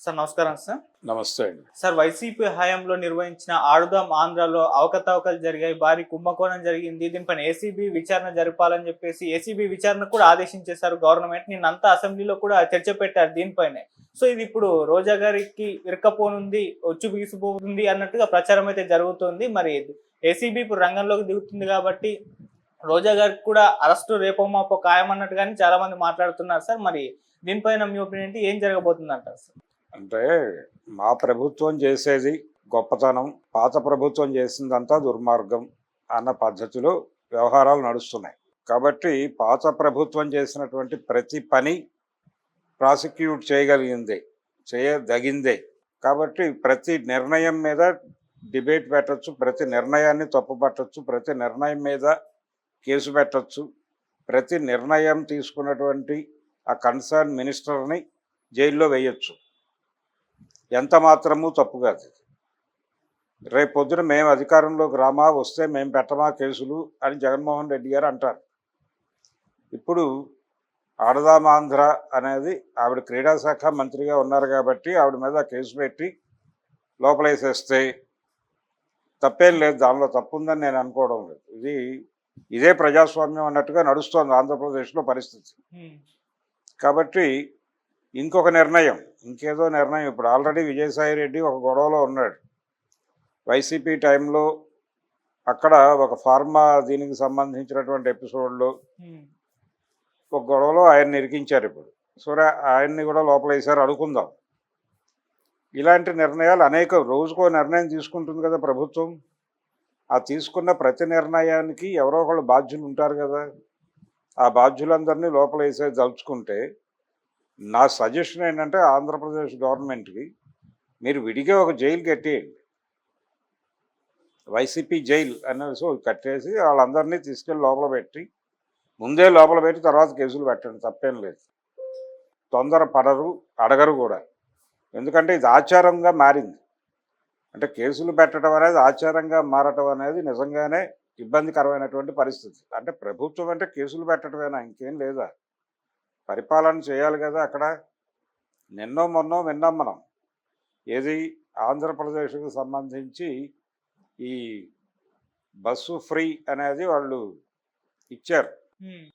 Sir నమస్కారం sir. నమస్తే అండి. సార్ వైసీపీ హయాంలో నిర్వహించిన ఆడుదాం ఆంధ్రాలో అవకతవకలు జరిగాయి, భారీ కుంభకోణం జరిగింది. దీనిపైన ఏసీబీ విచారణ జరపాలని చెప్పేసి ఏసీబీ విచారణ కూడా ఆదేశించేశారు గవర్నమెంట్. నిన్నంతా అసెంబ్లీలో కూడా చర్చ పెట్టారు దీనిపైనే. సో ఇది ఇప్పుడు రోజా గారికి ఇరకపోనుంది, ఒచ్చు బిగిసిపోతుంది అన్నట్టుగా ప్రచారం అయితే జరుగుతుంది. మరి ఏసీబీ ఇప్పుడు రంగంలోకి దిగుతుంది కాబట్టి రోజా గారికి కూడా అరెస్టు రేపో మాపో ఖాయం అన్నట్టుగానే చాలా మంది మాట్లాడుతున్నారు సార్. మరి దీనిపైన మీ ఒపీనియన్ ఏంటి? ఏం జరగబోతుంది అంటారు సార్? అంటే మా ప్రభుత్వం చేసేది గొప్పతనం, పాత ప్రభుత్వం చేసిందంతా దుర్మార్గం అన్న పద్ధతిలో వ్యవహారాలు నడుస్తున్నాయి. కాబట్టి పాత ప్రభుత్వం చేసినటువంటి ప్రతి పని ప్రాసిక్యూట్ చేయదగిందే. కాబట్టి ప్రతి నిర్ణయం మీద డిబేట్ పెట్టచ్చు, ప్రతి నిర్ణయాన్ని తప్పుపట్టచ్చు, ప్రతి నిర్ణయం మీద కేసు పెట్టచ్చు, ప్రతి నిర్ణయం తీసుకున్నటువంటి ఆ కన్సర్న్ మినిస్టర్ని జైల్లో వేయచ్చు. ఎంత మాత్రము తప్పు కాదు. రేపు పొద్దున మేము అధికారంలోకి రామా, వస్తే మేము పెట్టమా కేసులు అని జగన్మోహన్ రెడ్డి గారు అంటారు. ఇప్పుడు ఆడదామాంధ్ర అనేది ఆవిడ క్రీడా శాఖ మంత్రిగా ఉన్నారు కాబట్టి ఆవిడ మీద కేసు పెట్టి లోపలేసేస్తే తప్పేం లేదు, దానిలో తప్పు ఉందని నేను అనుకోవడం లేదు. ఇదే ప్రజాస్వామ్యం అన్నట్టుగా నడుస్తోంది ఆంధ్రప్రదేశ్లో పరిస్థితి. కాబట్టి ఇంకొక నిర్ణయం, ఇంకేదో నిర్ణయం. ఇప్పుడు ఆల్రెడీ విజయసాయి రెడ్డి ఒక గొడవలో ఉన్నాడు. వైసీపీ టైంలో అక్కడ ఒక ఫార్మా దీనికి సంబంధించినటువంటి ఎపిసోడ్లో ఒక గొడవలో ఆయన్ని ఇరికించారు. ఇప్పుడు సరే ఆయన్ని కూడా లోపలేసారు అనుకుందాం. ఇలాంటి నిర్ణయాలు రోజుకో నిర్ణయం తీసుకుంటుంది కదా ప్రభుత్వం. ఆ తీసుకున్న ప్రతి నిర్ణయానికి ఎవరో ఒకళ్ళు బాధ్యులు ఉంటారు కదా. ఆ బాధ్యులందరినీ లోపలేసే దలుచుకుంటే నా సజెషన్ ఏంటంటే ఆంధ్రప్రదేశ్ గవర్నమెంట్కి మీరు విడిగా ఒక జైలు కట్టేయండి, వైసీపీ జైలు అనేసి కట్టేసి వాళ్ళందరినీ తీసుకెళ్ళి లోపల పెట్టి, ముందే లోపల పెట్టి తర్వాత కేసులు పెట్టండి, తప్పేం లేదు. తొందర పడరు, అడగరు కూడా. ఎందుకంటే ఇది ఆచారంగా మారింది. అంటే కేసులు పెట్టడం అనేది ఆచారంగా మారటం అనేది నిజంగానే ఇబ్బందికరమైనటువంటి పరిస్థితి. అంటే ప్రభుత్వం అంటే కేసులు పెట్టడమేనా, ఇంకేం లేదా? పరిపాలన చేయాలి కదా. అక్కడ మొన్నో విన్నాం మనం, ఏది ఆంధ్రప్రదేశ్కు సంబంధించి ఈ బస్సు ఫ్రీ అనేది వాళ్ళు ఇచ్చారు,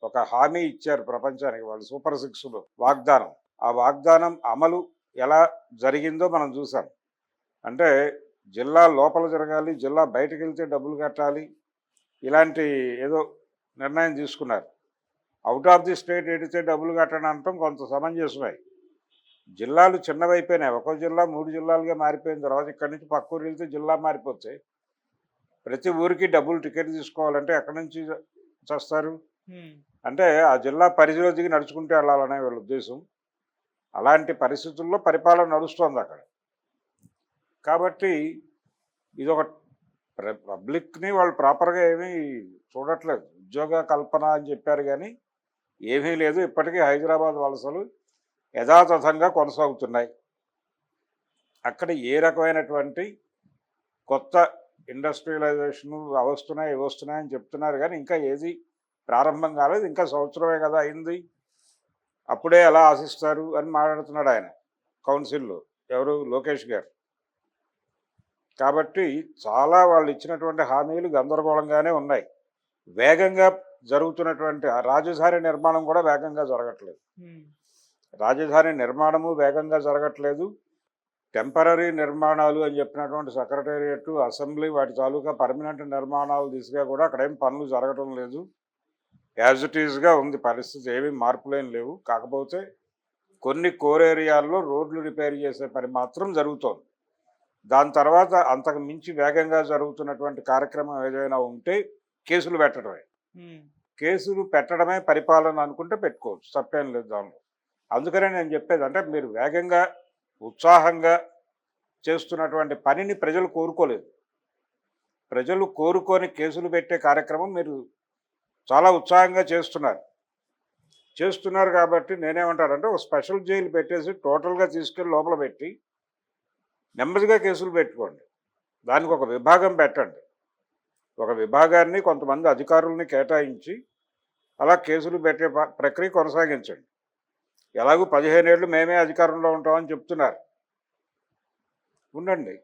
ఒక హామీ ఇచ్చారు ప్రపంచానికి వాళ్ళు. సూపర్ 6లో వాగ్దానం. ఆ వాగ్దానం అమలు ఎలా జరిగిందో మనం చూసాం. అంటే జిల్లా లోపల జరగాలి, జిల్లా బయటకు వెళ్తే డబ్బులు కట్టాలి, ఇలాంటి ఏదో నిర్ణయం తీసుకున్నారు. అవుట్ ఆఫ్ ది స్టేట్ ఎడితే డబ్బులు కట్టడం అనటం కొంత సమంజసమే. జిల్లాలు చిన్నవైపోయినాయి. ఒక్కో జిల్లా 3 జిల్లాలుగా మారిపోయిన తర్వాత ఇక్కడి నుంచి పక్క ఊరు వెళ్తే జిల్లా మారిపోతే ప్రతి ఊరికి డబ్బులు టికెట్ తీసుకోవాలంటే ఎక్కడి నుంచి చేస్తారు? అంటే ఆ జిల్లా పరిధిలో దిగి నడుచుకుంటే వెళ్ళాలనే వీళ్ళ ఉద్దేశం. అలాంటి పరిస్థితుల్లో పరిపాలన నడుస్తోంది అక్కడ. కాబట్టి ఇదొక పబ్లిక్ని వాళ్ళు ప్రాపర్గా ఏమీ చూడట్లేదు. ఉద్యోగ కల్పన అని చెప్పారు కానీ ఏమీ లేదు. ఇప్పటికీ హైదరాబాద్ వలసలు యథాతథంగా కొనసాగుతున్నాయి. అక్కడ ఏ రకమైనటువంటి కొత్త ఇండస్ట్రియలైజేషను వస్తున్నాయని చెప్తున్నారు కానీ ఇంకా ఏది ప్రారంభం కాలేదు. ఇంకా సంవత్సరమే కదా అయింది, అప్పుడే ఎలా ఆశిస్తారు అని మాట్లాడుతున్నాడు ఆయన కౌన్సిల్లో, ఎవరు, లోకేష్ గారు. కాబట్టి చాలా వాళ్ళు ఇచ్చినటువంటి హామీలు గందరగోళంగానే ఉన్నాయి. వేగంగా జరుగుతున్నటువంటి రాజధాని నిర్మాణం కూడా వేగంగా జరగట్లేదు. రాజధాని నిర్మాణము వేగంగా జరగట్లేదు. టెంపరీ నిర్మాణాలు అని చెప్పినటువంటి సెక్రటేరియట్, అసెంబ్లీ, వాటి తాలూకా పర్మనెంట్ నిర్మాణాలు దిశగా కూడా అక్కడేం పనులు జరగటం లేదు. యాజ్ ఇట్ ఈజ్గా ఉంది పరిస్థితి, ఏమీ మార్పులేం లేవు. కాకపోతే కొన్ని కోర్ ఏరియాల్లో రోడ్లు రిపేర్ చేసే పని మాత్రం జరుగుతోంది. దాని తర్వాత అంతకు మించి వేగంగా జరుగుతున్నటువంటి కార్యక్రమం ఏదైనా ఉంటే కేసులు పెట్టడమే. కేసులు పెట్టడమే పరిపాలన అనుకుంటే పెట్టుకోవచ్చు, తప్పేం లేదు దానిలో. అందుకనే నేను చెప్పేది అంటే మీరు వేగంగా ఉత్సాహంగా చేస్తున్నటువంటి పనిని ప్రజలు కోరుకోలేదు. ప్రజలు కోరుకొని కేసులు పెట్టే కార్యక్రమం మీరు చాలా ఉత్సాహంగా చేస్తున్నారు కాబట్టి నేనేమంటానంటే ఒక స్పెషల్ జైలు పెట్టేసి టోటల్గా తీసుకెళ్ళి లోపల పెట్టి నెమ్మదిగా కేసులు పెట్టుకోండి. దానికి ఒక విభాగం పెట్టండి. ఒక విభాగాన్ని కొంతమంది అధికారుల్ని కేటాయించి అలా కేసులు పెట్టే ప్రక్రియ కొనసాగించండి. ఎలాగూ 15 ఏళ్ళు మేమే అధికారంలో ఉంటామని చెప్తున్నారు. ఉండండి.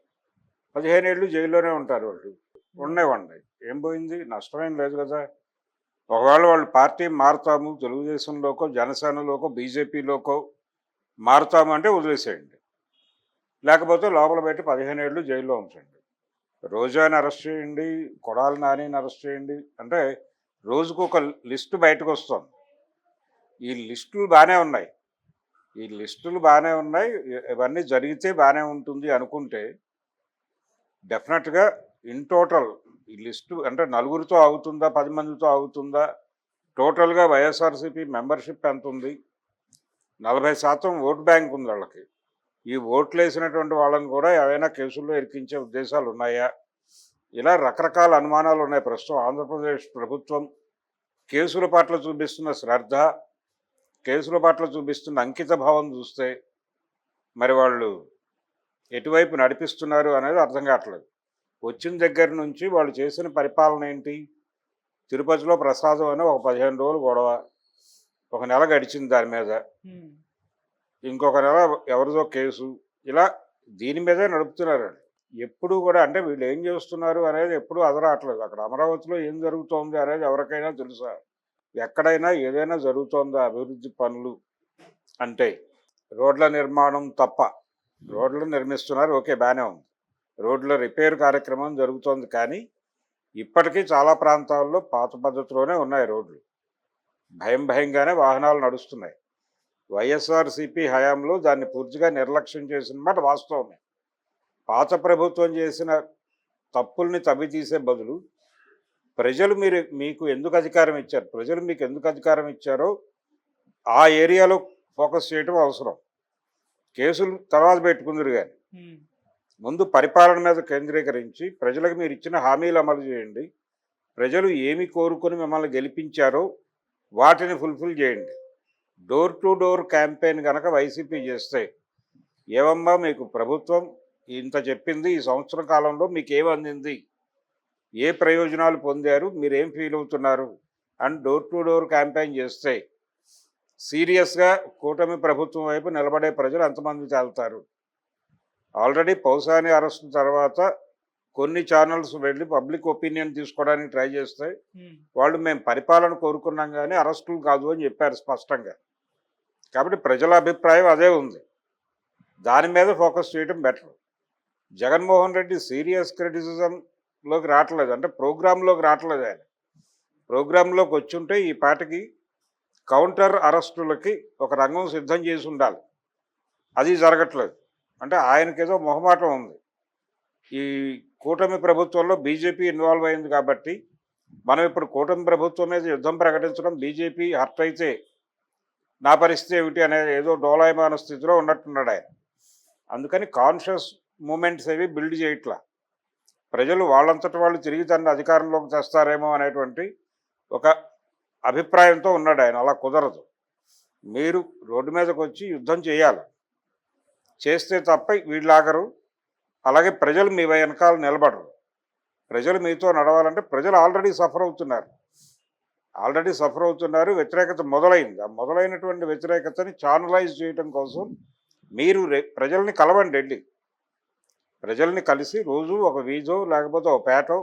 15 ఏళ్ళు జైల్లోనే ఉంటారు వాళ్ళు. ఉండనివ్వండి. ఏం పోయింది? నష్టమేం లేదు కదా! ఒకవేళ వాళ్ళు పార్టీ మారుతాము, తెలుగుదేశంలోకో, జనసేనలోకో, బీజేపీలోకో మారుతామంటే వదిలేసేయండి. లేకపోతే లోపల పెట్టి 15 ఏళ్ళు జైల్లో ఉంచండి. రోజాని అరెస్ట్ చేయండి, కొడాలి నానిని అరెస్ట్ చేయండి. అంటే రోజుకు ఒక లిస్టు బయటకు వస్తుంది. ఈ లిస్టులు బాగానే ఉన్నాయి. ఇవన్నీ జరిగితే బాగానే ఉంటుంది అనుకుంటే డెఫినెట్గా ఇన్ టోటల్ ఈ లిస్టు అంటే నలుగురితో అవుతుందా, 10 మందితో అవుతుందా, టోటల్గా వైఎస్ఆర్సీపీ మెంబర్షిప్ ఎంత ఉంది, 40% ఓట్ బ్యాంక్ ఉంది వాళ్ళకి. ఈ ఓట్లు వేసినటువంటి వాళ్ళని కూడా ఏవైనా కేసుల్లో ఇరికించే ఉద్దేశాలు ఉన్నాయా, ఇలా రకరకాల అనుమానాలు ఉన్నాయి. ప్రస్తుతం ఆంధ్రప్రదేశ్ ప్రభుత్వం కేసుల పట్ల చూపిస్తున్న శ్రద్ధ, కేసుల పట్ల చూపిస్తున్న అంకిత భావం చూస్తే మరి వాళ్ళు ఎటువైపు నడిపిస్తున్నారు అనేది అర్థం కావట్లేదు. వచ్చిన దగ్గర నుంచి వాళ్ళు చేసిన పరిపాలన ఏంటి? తిరుపతిలో ప్రసాదం అని ఒక 15 రోజులు గొడవ, ఒక నెల గడిచింది దాని మీద, ఇంకొక నెల ఎవరిదో కేసు, ఇలా దీని మీదే నడుపుతున్నారు. ఎప్పుడు కూడా అంటే వీళ్ళు ఏం చేస్తున్నారు అనేది ఎప్పుడూ అదరాట్లేదు. అక్కడ అమరావతిలో ఏం జరుగుతోంది అనేది ఎవరికైనా తెలుసా? ఎక్కడైనా ఏదైనా జరుగుతోందా అభివృద్ధి పనులు అంటే? రోడ్ల నిర్మాణం తప్ప. రోడ్లు నిర్మిస్తున్నారు, ఓకే, బాగానే ఉంది. రోడ్ల రిపేర్ కార్యక్రమం జరుగుతోంది, కానీ ఇప్పటికీ చాలా ప్రాంతాల్లో పాత పద్ధతిలోనే ఉన్నాయి రోడ్లు. భయంగానే వాహనాలు నడుస్తున్నాయి. వైఎస్ఆర్సీపీ హయాంలో దాన్ని పూర్తిగా నిర్లక్ష్యం చేసిన మాట వాస్తవమే. పాత ప్రభుత్వం చేసిన తప్పుల్ని తవ్వితీసే బదులు ప్రజలు మీకు ఎందుకు అధికారం ఇచ్చారు, ప్రజలు మీకు ఎందుకు అధికారం ఇచ్చారో ఆ ఏరియాలో ఫోకస్ చేయడం అవసరం. కేసులు తర్వాత పెట్టుకుందరు, కానీ ముందు పరిపాలన మీద కేంద్రీకరించి ప్రజలకు మీరు ఇచ్చిన హామీలు అమలు చేయండి. ప్రజలు ఏమి కోరుకొని మిమ్మల్ని గెలిపించారో వాటిని ఫుల్ఫిల్ చేయండి. డోర్ టు డోర్ క్యాంపెయిన్ కనుక వైసీపీ చేస్తే, ఏమమ్మా మీకు ప్రభుత్వం ఇంత చెప్పింది, ఈ సంవత్సరం కాలంలో మీకు ఏం అందింది, ఏ ప్రయోజనాలు పొందారు, మీరేం ఫీల్ అవుతున్నారు అని డోర్ టు డోర్ క్యాంపెయిన్ చేస్తే సీరియస్గా కూటమి ప్రభుత్వం వైపు నిలబడే ప్రజలు ఎంతమంది తేలుతారు? ఆల్రెడీ పౌసాని అరెస్ట్ తర్వాత కొన్ని ఛానల్స్ వెళ్ళి పబ్లిక్ ఒపీనియన్ తీసుకోవడానికి ట్రై చేస్తే వాళ్ళు మేము పరిపాలన కోరుకున్నాం కానీ అరెస్టులు కాదు అని చెప్పారు స్పష్టంగా. కాబట్టి ప్రజల అభిప్రాయం అదే ఉంది. దాని మీద ఫోకస్ చేయడం బెటర్. జగన్మోహన్ రెడ్డి సీరియస్ క్రిటిసిజంలోకి రావట్లేదు, అంటే ప్రోగ్రాంలోకి రావట్లేదు. ఆయన ప్రోగ్రాంలోకి వచ్చుంటే ఈ పాటికి కౌంటర్ అరెస్టులకి ఒక రంగం సిద్ధం చేసి ఉండాలి. అది జరగట్లేదు. అంటే ఆయనకేదో మొహమాటం ఉంది. ఈ కూటమి ప్రభుత్వంలో బీజేపీ ఇన్వాల్వ్ అయింది కాబట్టి మనం ఇప్పుడు కూటమి ప్రభుత్వం మీద యుద్ధం ప్రకటించడం, బీజేపీ హర్ట్ అయితే నా పరిస్థితి ఏమిటి అనేది ఏదో డోలాయమాన స్థితిలో ఉన్నట్టున్నాడు ఆయన. అందుకని కాన్షియస్ మూమెంట్స్ ఏవి బిల్డ్ చేయట్లా. ప్రజలు వాళ్ళంతటి వాళ్ళు తిరిగి తన అధికారంలోకి తెస్తారేమో అనేటువంటి ఒక అభిప్రాయంతో ఉన్నాడు ఆయన. అలా కుదరదు. మీరు రోడ్డు మీదకి వచ్చి యుద్ధం చేయాలి. చేస్తే తప్ప వీళ్ళాగరు. అలాగే ప్రజలు మీ వెనకాల నిలబడరు. ప్రజలు మీతో నడవాలంటే ప్రజలు ఆల్రెడీ సఫర్ అవుతున్నారు. వ్యతిరేకత మొదలైంది. ఆ మొదలైనటువంటి వ్యతిరేకతని ఛానలైజ్ చేయడం కోసం మీరు ప్రజల్ని కలవండి. వెళ్ళి ప్రజల్ని కలిసి రోజు ఒక వీధో లేకపోతే ఒక పేటో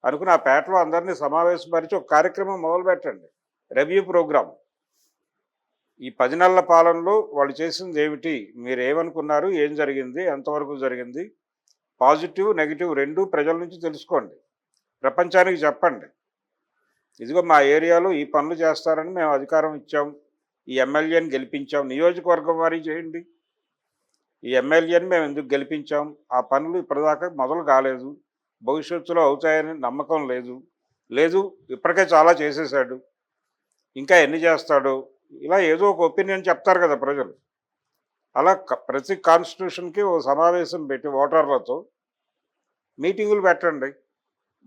అనుకుని ఆ పేటలో అందరినీ సమావేశపరిచి ఒక కార్యక్రమం మొదలుపెట్టండి. Review programme. ఈ 10 నెలల పాలనలో వాళ్ళు చేసింది ఏమిటి, మీరు ఏమనుకున్నారు, ఏం జరిగింది, ఎంతవరకు జరిగింది, పాజిటివ్ నెగిటివ్ రెండూ ప్రజల నుంచి తెలుసుకోండి. ప్రపంచానికి చెప్పండి, ఇదిగో మా ఏరియాలో ఈ పనులు చేస్తారని మేము అధికారం ఇచ్చాం, ఈ ఎమ్మెల్యేని గెలిపించాం. నియోజకవర్గం వారీ చేయండి. ఈ ఎమ్మెల్యేని మేము ఎందుకు గెలిపించాం, ఆ పనులు ఇప్పటిదాకా మొదలు కాలేదు, భవిష్యత్తులో అవుతాయని నమ్మకం లేదు, ఇప్పటికే చాలా చేసేసాడు, ఇంకా ఎన్ని చేస్తాడో, ఇలా ఏదో ఒక ఒపీనియన్ చెప్తారు కదా ప్రజలు. అలా ప్రతి కాన్స్టిట్యూషన్కి ఓ సమావేశం పెట్టి ఓటర్లతో మీటింగులు పెట్టండి.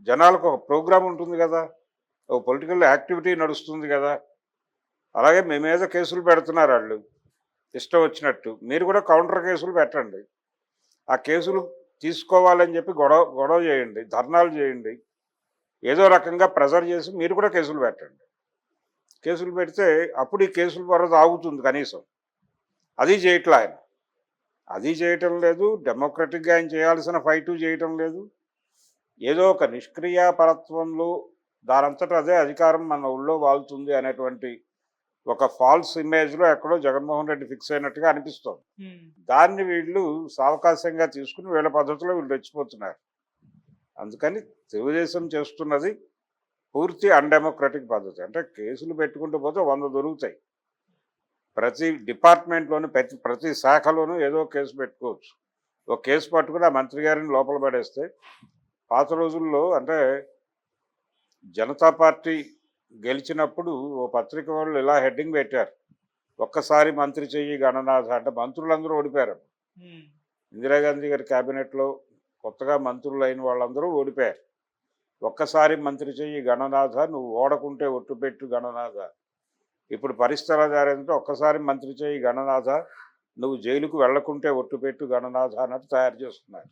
జనాలకు ఒక ప్రోగ్రాం ఉంటుంది కదా, ఒక పొలిటికల్ యాక్టివిటీ నడుస్తుంది కదా. అలాగే మీ మీద కేసులు పెడుతున్నారు వాళ్ళు ఇష్టం వచ్చినట్టు, మీరు కూడా కౌంటర్ కేసులు పెట్టండి. ఆ కేసులు తీసుకోవాలని చెప్పి గొడవ చేయండి, ధర్నాలు చేయండి, ఏదో రకంగా ప్రెజర్ చేసి మీరు కూడా కేసులు పెట్టండి. కేసులు పెడితే అప్పుడు ఈ కేసుల వరద ఆగుతుంది కనీసం. అది చేయట్లా ఆయన. అది చేయటం లేదు, డెమోక్రటిక్గా ఆయన చేయాల్సిన ఫైటు చేయటం లేదు. ఏదో ఒక నిష్క్రియాపరత్వంలో దానంతట అదే అధికారం మన ఊళ్ళో వాళ్తుంది అనేటువంటి ఒక ఫాల్స్ ఇమేజ్లో ఎక్కడో జగన్మోహన్ రెడ్డి ఫిక్స్ అయినట్టుగా అనిపిస్తోంది. దాన్ని వీళ్ళు సావకాశంగా తీసుకుని వీళ్ళ పద్ధతిలో వీళ్ళు రెచ్చిపోతున్నారు. అందుకని తెలుగుదేశం చేస్తున్నది పూర్తి అన్డెమోక్రటిక్ పద్ధతి. అంటే కేసులు పెట్టుకుంటూ పోతే 100 దొరుకుతాయి. ప్రతి డిపార్ట్మెంట్లోనూ ప్రతి శాఖలోనూ ఏదో కేసు పెట్టుకోవచ్చు. ఒక కేసు పట్టుకుని ఆ మంత్రి గారిని లోపల పడేస్తే, పాత రోజుల్లో అంటే జనతా పార్టీ గెలిచినప్పుడు ఓ పత్రిక వాళ్ళు ఇలా హెడ్డింగ్ పెట్టారు, ఒక్కసారి మంత్రి చెయ్యి గణనాథ. అంటే మంత్రులందరూ ఓడిపోయారు. ఇందిరాగాంధీ గారి క్యాబినెట్లో కొత్తగా మంత్రులు అయిన వాళ్ళందరూ ఓడిపోయారు. ఒక్కసారి మంత్రి చెయ్యి గణనాథ, నువ్వు ఓడకుంటే ఒట్టుపెట్టు గణనాథ. ఇప్పుడు పరిస్థితి ఎలా జారిందంటే, ఒక్కసారి మంత్రి చేయి గణనాథ, నువ్వు జైలుకు వెళ్లకుంటే ఒట్టుపెట్టు గణనాథ అన్నట్టు తయారు చేస్తున్నారు.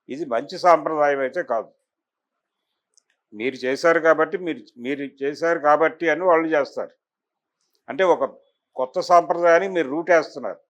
ఇది మంచి సాంప్రదాయం అయితే కాదు. మీరు చేశారు కాబట్టి మీరు చేశారు కాబట్టి అని వాళ్ళు చేస్తారు. అంటే ఒక కొత్త సాంప్రదాయాన్ని మీరు రూట్ వేస్తున్నారు.